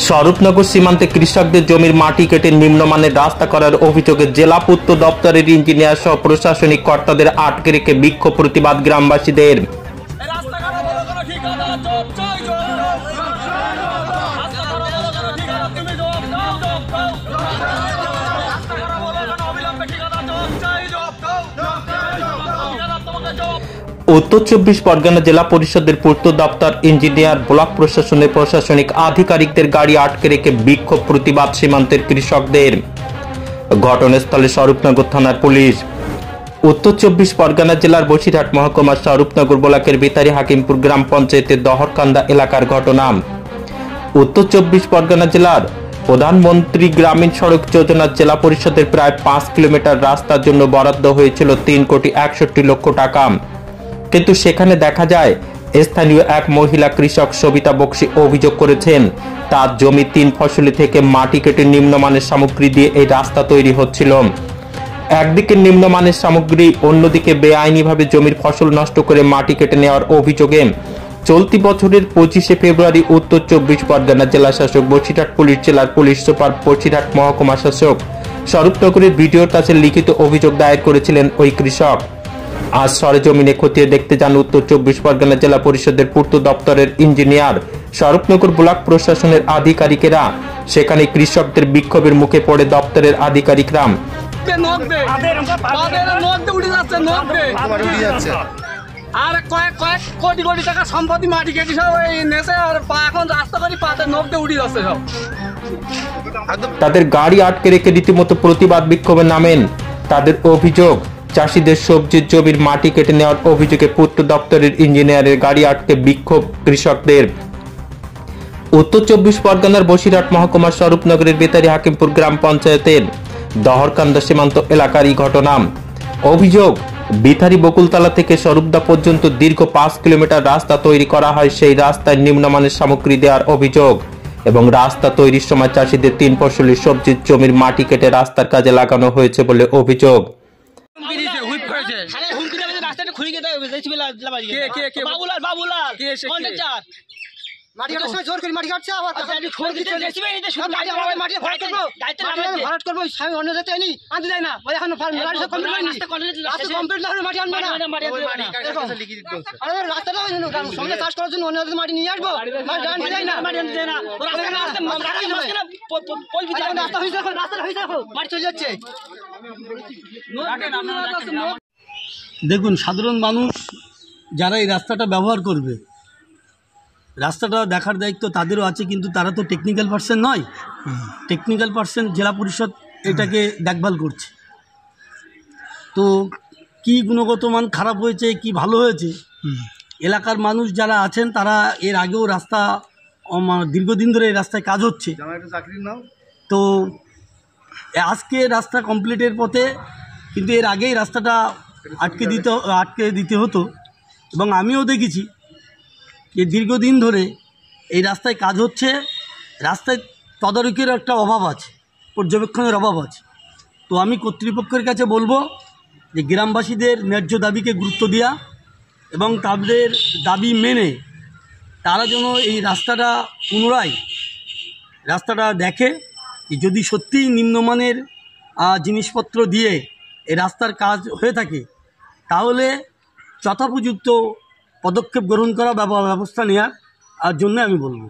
স্বরূপনগর সীমান্তে কৃষকদের জমির মাটি কেটে নিম্নমানের রাস্তা করার অভিযোগে জেলা পূর্ত দপ্তরের ইঞ্জিনিয়ার সহ প্রশাসনিক কর্তাদের আটকে রেখে বিক্ষোভ প্রতিবাদ গ্রামবাসীদের। উত্তর 24 পরগনা জেলা পরিষদের পূর্ত দপ্তর, ইঞ্জিনিয়ার, ব্লক প্রশাসনের প্রশাসনিক আধিকারিকদের গাড়ি আটকে রেখে বিক্ষোভ প্রতিবাদ সীমান্তের কৃষকদের। ঘটনাস্থলে স্বরূপনগর থানার পুলিশ। উত্তর 24 পরগনা জেলার বসিরহাট মহকুমার স্বরূপনগর ব্লকের বেতারি হাকিমপুর গ্রাম পঞ্চায়েতের দহরকান্দা এলাকার ঘটনা। উত্তর 24 পরগনা জেলার প্রধানমন্ত্রী গ্রামীণ সড়ক যোজনা জেলা পরিষদের প্রায় 5 কিলোমিটার রাস্তার জন্য বরাদ্দ হয়েছিল 3,61,00,000 টাকা, কিন্তু সেখানে দেখা যায় স্থানীয় এক মহিলা কৃষক সবিতা বক্সি অভিযোগ করেছেন তার জমি 3 ফসলি থেকে মাটি কেটে নিম্নমানের সামগ্রী দিয়ে এই রাস্তা তৈরি হচ্ছিল। একদিকে নিম্নমানের সামগ্রী, অন্যদিকে বেআইনিভাবে জমির ফসল নষ্ট করে মাটি কেটে নেওয়ার অভিযোগে চলতি বছরের 25শে ফেব্রুয়ারি উত্তর 24 পরগনা জেলা শাসক, বসিরহাট পুলিশ জেলার পুলিশ সুপার, বসিরহাট মহকুমা শাসক স্বরূপনগরের ভিডিওর কাছে লিখিত অভিযোগ দায়ের করেছিলেন ওই কৃষক। আজ সরেজমিনে খতিয়ে দেখতে যান উত্তর 24 পরগনা জেলা পরিষদের পূর্ত দপ্তরের ইঞ্জিনিয়ার, স্বরূপনগর ব্লক প্রশাসনের আধিকারিকেরা। সেখানে কৃষকদের বিক্ষোভের মুখে পড়ে দপ্তরের আধিকারিকরা। আর কয়েক কোটি কোটি টাকা সম্পত্তি মাটি কেটে সব নেশে, আর এখন রাস্তা করি পাতে নখ দিয়ে উড়ে যাচ্ছে সব। তাদের গাড়ি আটকে রেখে রীতিমতো প্রতিবাদ বিক্ষোভে নামেন। তাদের অভিযোগ, চাষিদের সবজির জমির মাটি কেটে নেওয়ার অভিযোগে পূর্ত দপ্তরের ইঞ্জিনিয়ারের গাড়ি আটকে বিক্ষোভ কৃষকদের। উত্তর 24 পরগনার বসিরহাট মহকুমার স্বরূপনগরের বেতারি হাকিমপুর গ্রাম পঞ্চায়েতের দহরকান্দা সীমান্ত এলাকার এই ঘটনা। অভিযোগ, বিথারি বকুলতলা থেকে স্বরূপদা পর্যন্ত দীর্ঘ 5 কিলোমিটার রাস্তা তৈরি করা হয়। সেই রাস্তায় নিম্নমানের সামগ্রী দেওয়ার অভিযোগ এবং রাস্তা তৈরির সময় চাষিদের 3 ফসলি সবজির জমির মাটি কেটে রাস্তার কাজে লাগানো হয়েছে বলে অভিযোগ। মাটি কাটার সময় জোর করে মাটি কাটছে, আবার ভরাট করবো অন্য যেতে নি আনতে যায় না, এখন কমপ্লিট না হলে মাটি আনবো না। রাস্তাটা সঙ্গে চাষ করার জন্য অন্য মাটি নিয়ে আসবো, মাটি চলে যাচ্ছে। দেখুন, সাধারণ মানুষ যারা এই রাস্তাটা ব্যবহার করবে, রাস্তাটা দেখার দায়িত্ব তাদেরও আছে, কিন্তু তারা তো টেকনিক্যাল পার্সন নয়। টেকনিক্যাল পার্সন জেলা পরিষদ এটাকে দেখভাল করছে। তো কি গুণগত মান খারাপ হয়েছে কি ভালো হয়েছে, এলাকার মানুষ যারা আছেন তারা এর আগেও রাস্তা দীর্ঘদিন ধরে এই রাস্তায় কাজ হচ্ছে। তো আজকে রাস্তা কমপ্লিটের পথে, কিন্তু এর আগেই রাস্তাটা আটকে দিতে হতো। এবং আমিও দেখেছি যে দীর্ঘদিন ধরে এই রাস্তায় কাজ হচ্ছে। রাস্তায় তদারকির একটা অভাব আছে, পর্যবেক্ষণের অভাব আছে। তো আমি কর্তৃপক্ষের কাছে বলবো যে গ্রামবাসীদের ন্যায্য দাবিকে গুরুত্ব দেওয়া এবং তাদের দাবি মেনে তারা যেন এই রাস্তাটা পুনরায় দেখে, যদি সত্যিই নিম্নমানের জিনিসপত্র দিয়ে এই রাস্তার কাজ হয়ে থাকে তাহলে যথোপযুক্ত পদক্ষেপ গ্রহণ করা, ব্যবস্থা নেওয়ার জন্য আমি বলবো।